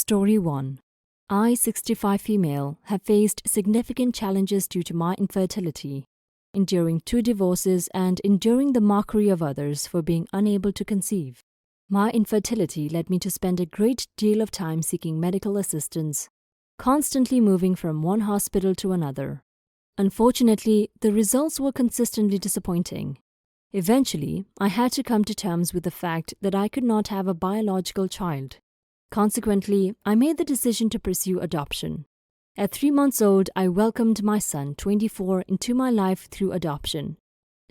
Story 1. I, 65 female, have faced significant challenges due to my infertility, enduring 2 divorces and enduring the mockery of others for being unable to conceive. My infertility led me to spend a great deal of time seeking medical assistance, constantly moving from one hospital to another. Unfortunately, the results were consistently disappointing. Eventually, I had to come to terms with the fact that I could not have a biological child. Consequently, I made the decision to pursue adoption. At 3 months old, I welcomed my son, 24, into my life through adoption,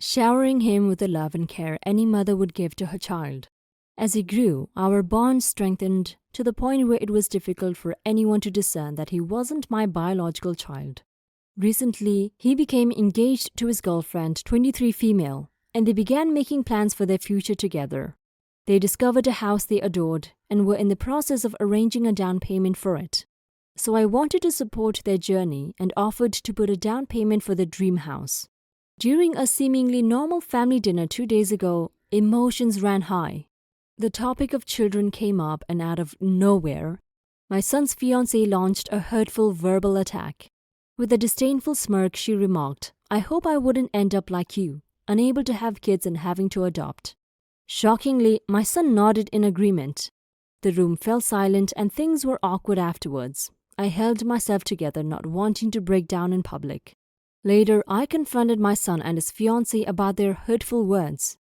showering him with the love and care any mother would give to her child. As he grew, our bond strengthened to the point where it was difficult for anyone to discern that he wasn't my biological child. Recently, he became engaged to his girlfriend, 23 female, and they began making plans for their future together. They discovered a house they adored and were in the process of arranging a down payment for it. So I wanted to support their journey and offered to put a down payment for the dream house. During a seemingly normal family dinner 2 days ago, emotions ran high. The topic of children came up, and out of nowhere, my son's fiancée launched a hurtful verbal attack. With a disdainful smirk, she remarked, "I hope I wouldn't end up like you, unable to have kids and having to adopt." Shockingly, my son nodded in agreement. The room fell silent and things were awkward afterwards. I held myself together, not wanting to break down in public. Later, I confronted my son and his fiancée about their hurtful words.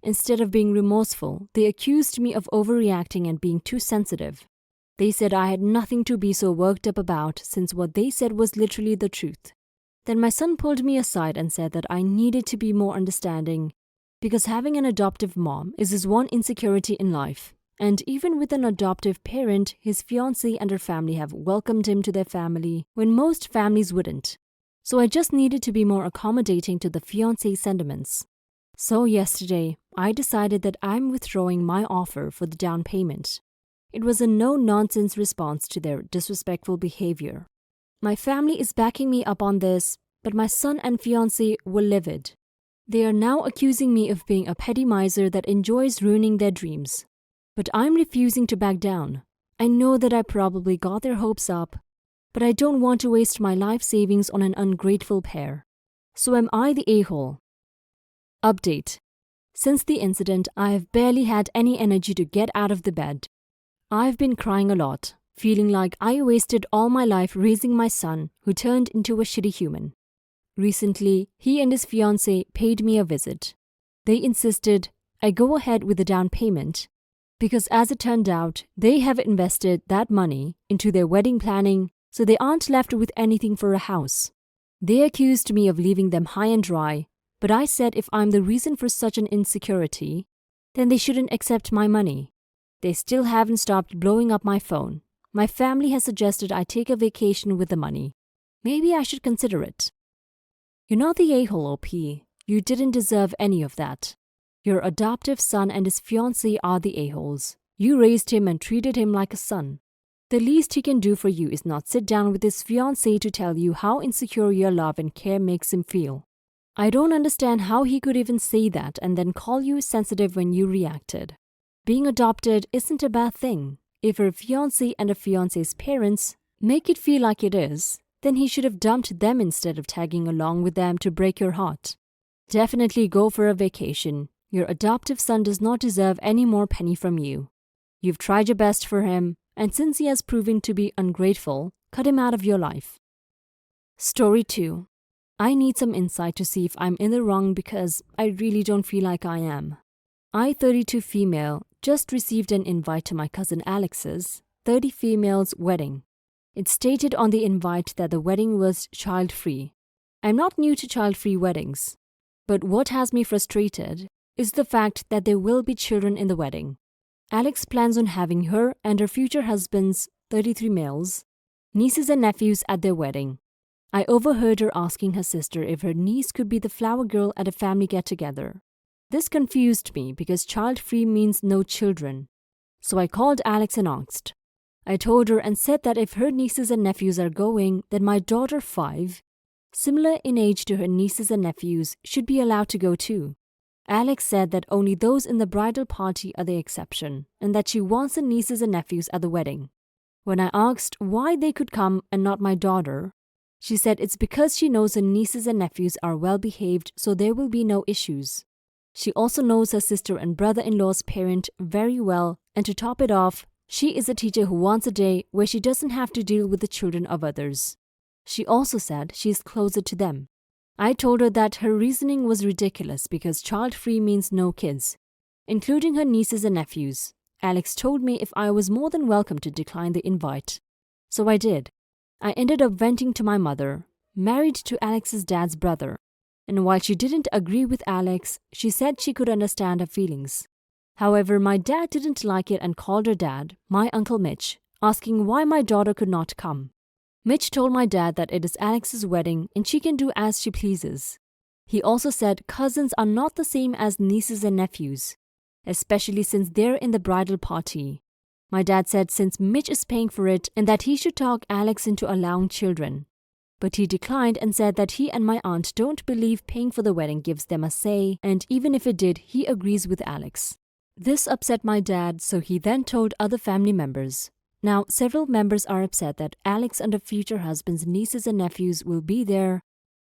Instead of being remorseful, they accused me of overreacting and being too sensitive. They said I had nothing to be so worked up about, since what they said was literally the truth. Then my son pulled me aside and said that I needed to be more understanding, because having an adoptive mom is his one insecurity in life. And even with an adoptive parent, his fiancée and her family have welcomed him to their family when most families wouldn't. So I just needed to be more accommodating to the fiancé's sentiments. So yesterday, I decided that I'm withdrawing my offer for the down payment. It was a no-nonsense response to their disrespectful behavior. My family is backing me up on this, but my son and fiancé were livid. They are now accusing me of being a petty miser that enjoys ruining their dreams. But I'm refusing to back down. I know that I probably got their hopes up, but I don't want to waste my life savings on an ungrateful pair. So am I the a-hole? Update. Since the incident, I have barely had any energy to get out of the bed. I've been crying a lot, feeling like I wasted all my life raising my son, who turned into a shitty human. Recently, he and his fiancée paid me a visit. They insisted I go ahead with the down payment because, as it turned out, they have invested that money into their wedding planning, so they aren't left with anything for a house. They accused me of leaving them high and dry, but I said if I'm the reason for such an insecurity, then they shouldn't accept my money. They still haven't stopped blowing up my phone. My family has suggested I take a vacation with the money. Maybe I should consider it. You're not the a-hole, OP. You didn't deserve any of that. Your adoptive son and his fiancée are the a-holes. You raised him and treated him like a son. The least he can do for you is not sit down with his fiancée to tell you how insecure your love and care makes him feel. I don't understand how he could even say that and then call you sensitive when you reacted. Being adopted isn't a bad thing. If her fiancé and her fiancé's parents make it feel like it is, then he should have dumped them instead of tagging along with them to break your heart. Definitely go for a vacation. Your adoptive son does not deserve any more penny from you. You've tried your best for him, and since he has proven to be ungrateful, cut him out of your life. Story 2. I need some insight to see if I'm in the wrong because I really don't feel like I am. I, 32 female, just received an invite to my cousin Alex's, 30 females, wedding. It stated on the invite that the wedding was child-free. I'm not new to child-free weddings, but what has me frustrated is the fact that there will be children in the wedding. Alex plans on having her and her future husband's, 33 males, nieces and nephews at their wedding. I overheard her asking her sister if her niece could be the flower girl at a family get-together. This confused me because child-free means no children. So I called Alex and asked. I told her and said that if her nieces and nephews are going, then my daughter 5, similar in age to her nieces and nephews, should be allowed to go too. Alex said that only those in the bridal party are the exception, and that she wants the nieces and nephews at the wedding. When I asked why they could come and not my daughter, she said it's because she knows her nieces and nephews are well behaved, so there will be no issues. She also knows her sister and brother-in-law's parent very well, and to top it off, she is a teacher who wants a day where she doesn't have to deal with the children of others. She also said she is closer to them. I told her that her reasoning was ridiculous because child-free means no kids, including her nieces and nephews. Alex told me if I was more than welcome to decline the invite. So I did. I ended up venting to my mother, married to Alex's dad's brother. And while she didn't agree with Alex, she said she could understand her feelings. However, my dad didn't like it and called her dad, my Uncle Mitch, asking why my daughter could not come. Mitch told my dad that it is Alex's wedding and she can do as she pleases. He also said cousins are not the same as nieces and nephews, especially since they're in the bridal party. My dad said since Mitch is paying for it and that he should talk Alex into allowing children. But he declined and said that he and my aunt don't believe paying for the wedding gives them a say, and even if it did, he agrees with Alex. This upset my dad, so he then told other family members. Now, several members are upset that Alex and her future husband's nieces and nephews will be there,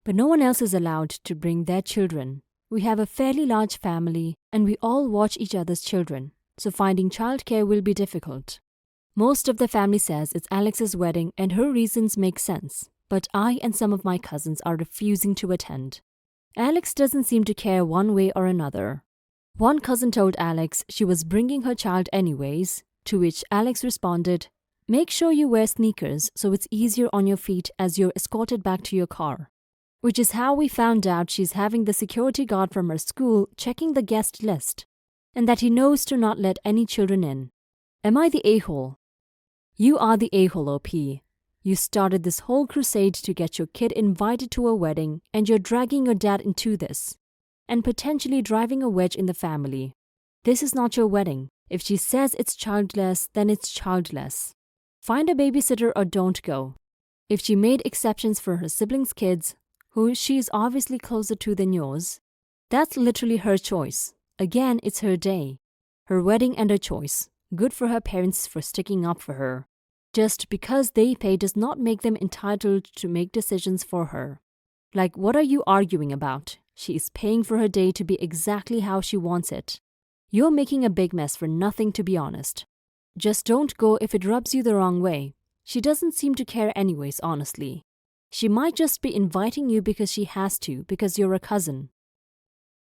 but no one else is allowed to bring their children. We have a fairly large family, and we all watch each other's children, so finding childcare will be difficult. Most of the family says it's Alex's wedding and her reasons make sense, but I and some of my cousins are refusing to attend. Alex doesn't seem to care one way or another. One cousin told Alex she was bringing her child anyways, to which Alex responded, "Make sure you wear sneakers so it's easier on your feet as you're escorted back to your car." Which is how we found out she's having the security guard from her school checking the guest list, and that he knows to not let any children in. Am I the a-hole? You are the a-hole, OP. You started this whole crusade to get your kid invited to a wedding, and you're dragging your dad into this, and potentially driving a wedge in the family. This is not your wedding. If she says it's childless, then it's childless. Find a babysitter or don't go. If she made exceptions for her siblings' kids, who she is obviously closer to than yours, that's literally her choice. Again, it's her day. Her wedding and her choice. Good for her parents for sticking up for her. Just because they pay does not make them entitled to make decisions for her. Like, what are you arguing about? She is paying for her day to be exactly how she wants it. You're making a big mess for nothing, to be honest. Just don't go if it rubs you the wrong way. She doesn't seem to care anyways, honestly. She might just be inviting you because she has to, because you're a cousin.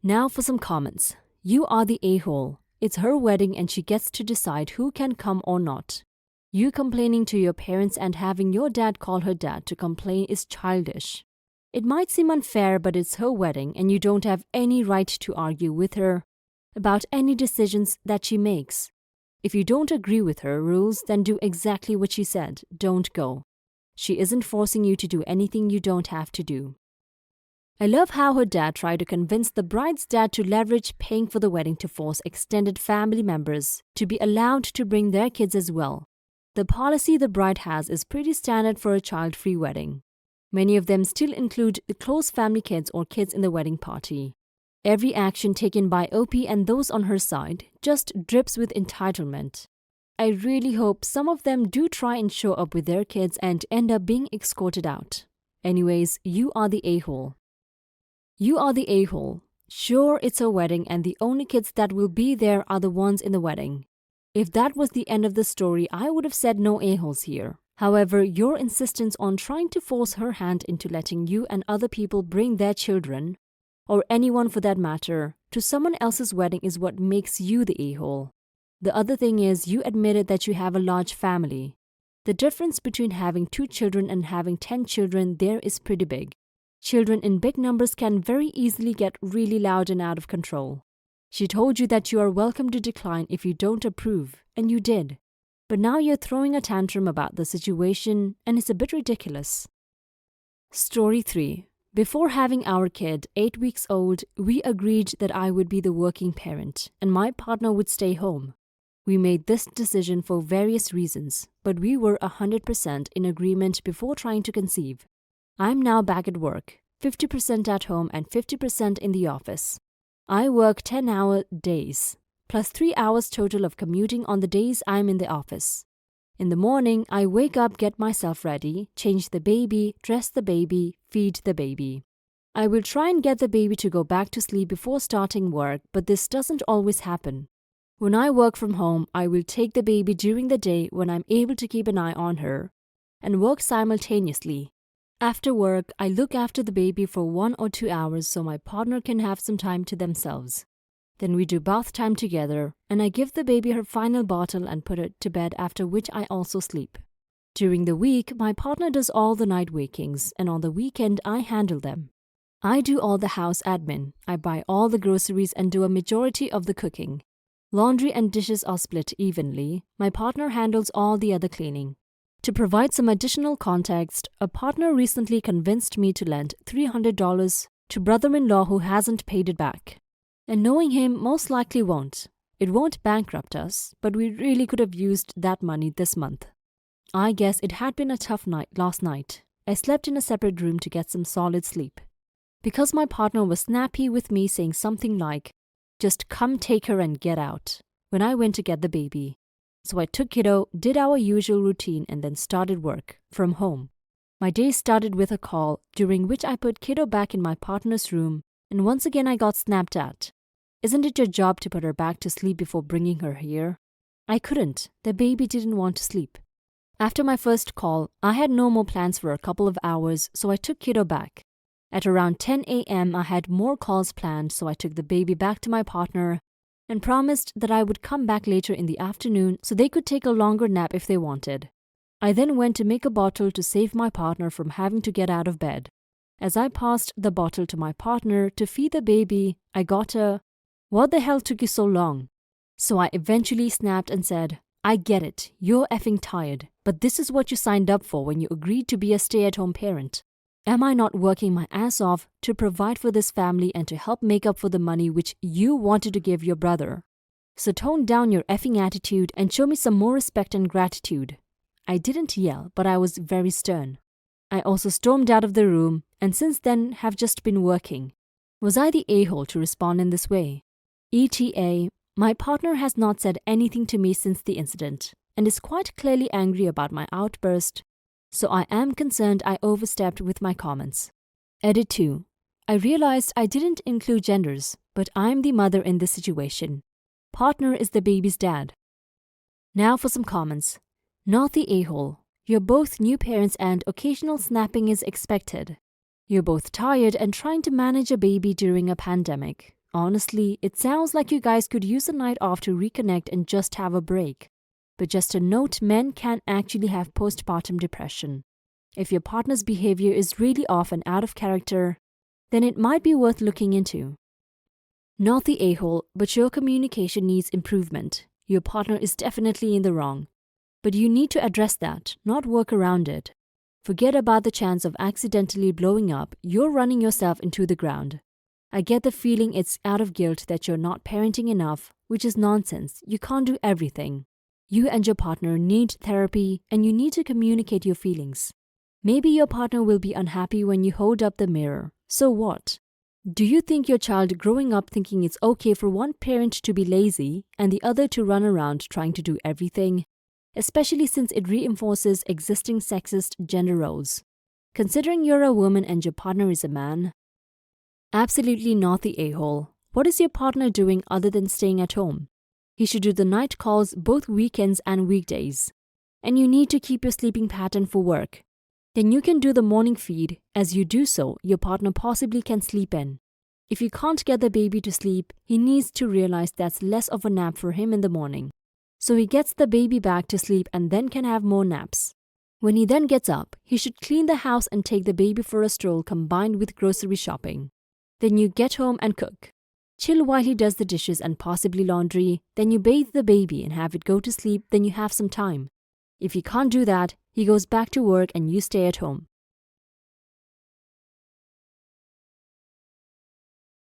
Now for some comments. You are the a-hole. It's her wedding and she gets to decide who can come or not. You complaining to your parents and having your dad call her dad to complain is childish. It might seem unfair, but it's her wedding and you don't have any right to argue with her about any decisions that she makes. If you don't agree with her rules, then do exactly what she said. Don't go. She isn't forcing you to do anything you don't have to do. I love how her dad tried to convince the bride's dad to leverage paying for the wedding to force extended family members to be allowed to bring their kids as well. The policy the bride has is pretty standard for a child-free wedding. Many of them still include the close family kids or kids in the wedding party. Every action taken by OP and those on her side just drips with entitlement. I really hope some of them do try and show up with their kids and end up being escorted out. Anyways, you are the a-hole. You are the a-hole. Sure, it's her wedding and the only kids that will be there are the ones in the wedding. If that was the end of the story, I would have said no a-holes here. However, your insistence on trying to force her hand into letting you and other people bring their children, or anyone for that matter, to someone else's wedding is what makes you the a-hole. The other thing is you admitted that you have a large family. The difference between having 2 children and having 10 children there is pretty big. Children in big numbers can very easily get really loud and out of control. She told you that you are welcome to decline if you don't approve, and you did. But now you're throwing a tantrum about the situation, and it's a bit ridiculous. Story 3. Before having our kid, 8 weeks old, we agreed that I would be the working parent, and my partner would stay home. We made this decision for various reasons, but we were 100% in agreement before trying to conceive. I'm now back at work, 50% at home and 50% in the office. I work 10-hour days, plus 3 hours total of commuting on the days I'm in the office. In the morning, I wake up, get myself ready, change the baby, dress the baby, feed the baby. I will try and get the baby to go back to sleep before starting work, but this doesn't always happen. When I work from home, I will take the baby during the day when I'm able to keep an eye on her and work simultaneously. After work, I look after the baby for 1 or 2 hours so my partner can have some time to themselves. Then we do bath time together, and I give the baby her final bottle and put her to bed, after which I also sleep. During the week, my partner does all the night wakings, and on the weekend, I handle them. I do all the house admin. I buy all the groceries and do a majority of the cooking. Laundry and dishes are split evenly. My partner handles all the other cleaning. To provide some additional context, a partner recently convinced me to lend $300 to brother-in-law who hasn't paid it back. And knowing him, most likely won't. It won't bankrupt us, but we really could have used that money this month. I guess it had been a tough night last night. I slept in a separate room to get some solid sleep. Because my partner was snappy with me, saying something like, "Just come take her and get out," when I went to get the baby. So I took kiddo, did our usual routine, and then started work from home. My day started with a call, during which I put kiddo back in my partner's room, and once again I got snapped at. "Isn't it your job to put her back to sleep before bringing her here?" I couldn't. The baby didn't want to sleep. After my first call, I had no more plans for a couple of hours, so I took kiddo back. At around 10 a.m., I had more calls planned, so I took the baby back to my partner and promised that I would come back later in the afternoon so they could take a longer nap if they wanted. I then went to make a bottle to save my partner from having to get out of bed. As I passed the bottle to my partner to feed the baby, I got a, "What the hell took you so long?" So I eventually snapped and said, "I get it, you're effing tired, but this is what you signed up for when you agreed to be a stay-at-home parent. Am I not working my ass off to provide for this family and to help make up for the money which you wanted to give your brother? So tone down your effing attitude and show me some more respect and gratitude." I didn't yell, but I was very stern. I also stormed out of the room, and since then have just been working. Was I the a-hole to respond in this way? ETA, my partner has not said anything to me since the incident, and is quite clearly angry about my outburst, so I am concerned I overstepped with my comments. Edit 2. I realized I didn't include genders, but I'm the mother in this situation. Partner is the baby's dad. Now for some comments. Not the a-hole. You're both new parents and occasional snapping is expected. You're both tired and trying to manage a baby during a pandemic. Honestly, it sounds like you guys could use a night off to reconnect and just have a break. But just a note, men can actually have postpartum depression. If your partner's behavior is really off and out of character, then it might be worth looking into. Not the a-hole, but your communication needs improvement. Your partner is definitely in the wrong. But you need to address that, not work around it. Forget about the chance of accidentally blowing up. You're running yourself into the ground. I get the feeling it's out of guilt that you're not parenting enough, which is nonsense. You can't do everything. You and your partner need therapy, and you need to communicate your feelings. Maybe your partner will be unhappy when you hold up the mirror. So what? Do you think your child growing up thinking it's okay for one parent to be lazy and the other to run around trying to do everything? Especially since it reinforces existing sexist gender roles. Considering you're a woman and your partner is a man? Absolutely not the a-hole. What is your partner doing other than staying at home? He should do the night calls both weekends and weekdays. And you need to keep your sleeping pattern for work. Then you can do the morning feed. As you do so, your partner possibly can sleep in. If you can't get the baby to sleep, he needs to realize that's less of a nap for him in the morning. So he gets the baby back to sleep and then can have more naps. When he then gets up, he should clean the house and take the baby for a stroll combined with grocery shopping. Then you get home and cook. Chill while he does the dishes and possibly laundry. Then you bathe the baby and have it go to sleep. Then you have some time. If you can't do that, he goes back to work and you stay at home.